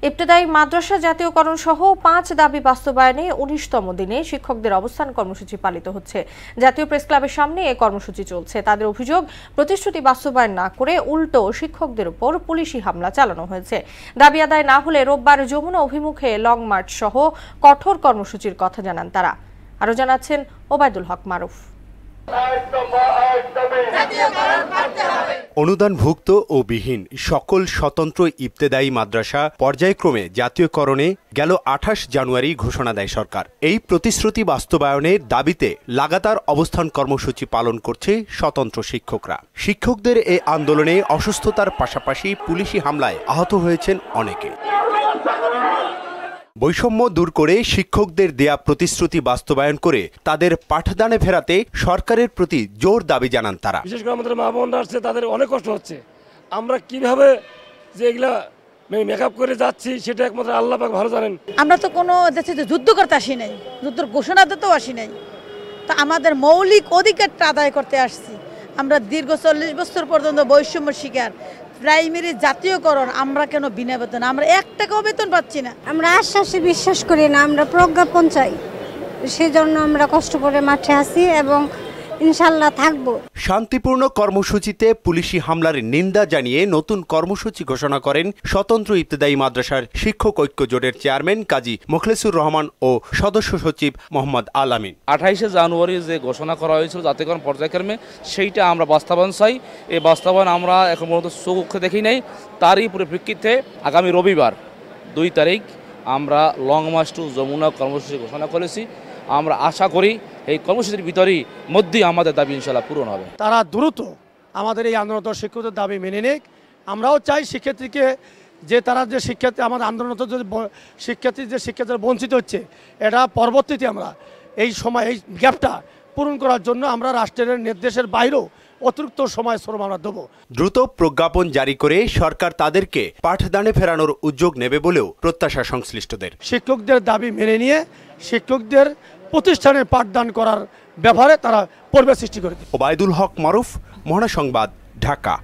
ইবতেদায়ী মাদ্রাসা জাতীয়করণ সহ ৫ দাবি বাস্তবায়নে ১৯তম দিনে শিক্ষকদের অবস্থান কর্মসূচি পালিত হচ্ছে। জাতীয় প্রেস ক্লাবের সামনে এ কর্মসূচি চলছে। তাদের অভিযোগ, প্রতিশ্রুতি বাস্তবায়ন না করে উল্টো শিক্ষকদের উপর পুলিশি হামলা চালানো হয়েছে। দাবি আদায় না হলে রোববার যমুনা অভিমুখে লং মার্চ সহ কঠোর কর্মসূচির কথা জানান তারা। আরো জানাচ্ছেন ওবায়দুল হক মারুফ। অনুদানভুক্ত ও বিহীন সকল স্বতন্ত্র ইবতেদায়ী মাদ্রাসা পর্যায়ক্রমে জাতীয়করণে গেল ২৮ জানুয়ারি ঘোষণা দেয় সরকার। এই প্রতিশ্রুতি বাস্তবায়নের দাবিতে লাগাতার অবস্থান কর্মসূচি পালন করছে স্বতন্ত্র শিক্ষকরা। শিক্ষকদের এই আন্দোলনে অসুস্থতার পাশাপাশি পুলিশি হামলায় আহত হয়েছেন অনেকে। বৈষম্য দূর করে শিক্ষকদের দেয়া প্রতিশ্রুতি বাস্তবায়ন করে তাদের পাঠদানে ফেরাতে সরকারের প্রতি জোর দাবি জানান তারা। বিশেষ করে আমাদের মা বোনরা আসছে, তাদের অনেক কষ্ট হচ্ছে। আমরা কিভাবে যে এগুলা মেকআপ করে যাচ্ছি সেটা একমাত্র আল্লাহ পাক ভালো জানেন। আমরা তো কোনো দেশে যুদ্ধ করতে আসি নাই, যুদ্ধের ঘোষণা দিতেও আসি নাই। তা আমাদের মৌলিক অধিকারটা আদায় করতে আসছি। আমরা দীর্ঘ ৪০ বছর পর্যন্ত বৈষম্য শিকার। প্রাইমারি জাতীয়করণ আমরা কেন বিনা বেতন? আমরা ১ টাকাও বেতন পাচ্ছি না। আমরা আশ্বাসে বিশ্বাস করি না, আমরা প্রজ্ঞাপন চাই। সেজন্য আমরা কষ্ট করে মাঠে আছি এবং ইনশাআল্লাহ থাকবো। শান্তিপূর্ণ কর্মসূচিতে পুলিশি হামলার নিন্দা জানিয়ে নতুন কর্মসূচি ঘোষণা করেন স্বতন্ত্র ইবতেদায়ী মাদ্রাসার শিক্ষক ঐক্য জোটের চেয়ারম্যান কাজী মোখলেসুর রহমান ও সদস্য সচিব মোহাম্মদ আলামিন। ২৮ জানুয়ারি যে ঘোষণা করা হয়েছিল জাতীয়করণ পর্যায়ক্রমে, সেইটা আমরা বাস্তবায়ন চাই। এই বাস্তবায়ন আমরা এখন পর্যন্ত চোখে দেখি নাই। তারই পরিপ্রেক্ষিতে আগামী রবিবার ২ তারিখ আমরা লং মার্চ টু যমুনা কর্মসূচি ঘোষণা করেছি। আমরা আশা করি এই কর্মসূচির ভিতরেই মধ্যেই আমাদের দাবি ইনশাআল্লাহ পূরণ হবে। তারা দ্রুত আমাদের এই আন্দোলনরত শিক্ষকদের দাবি মেনে নিক। আমরাও চাই শিক্ষার্থীকে যে তারা যে শিক্ষার্থী আমাদের আন্দোলনরত যে শিক্ষার্থীরা বঞ্চিত হচ্ছে, এটা পরবর্তীতে আমরা এই সময় এই গ্যাপটা পূরণ করার জন্য আমরা রাষ্ট্রের নির্দেশের বাইরেও অতিরিক্ত সময় শ্রম আমরা দেবো। দ্রুত প্রজ্ঞাপন জারি করে সরকার তাদেরকে পাঠদানে ফেরানোর উদ্যোগ নেবে বলেও প্রত্যাশা সংশ্লিষ্টদের। শিক্ষকদের দাবি মেনে নিয়ে শিক্ষকদের প্রতিষ্ঠানে পাঠদান করার ব্যাপারে তারা পরিবেশ সৃষ্টি করে। ওবায়দুল হক মারুফ, মহানা সংবাদ, ঢাকা।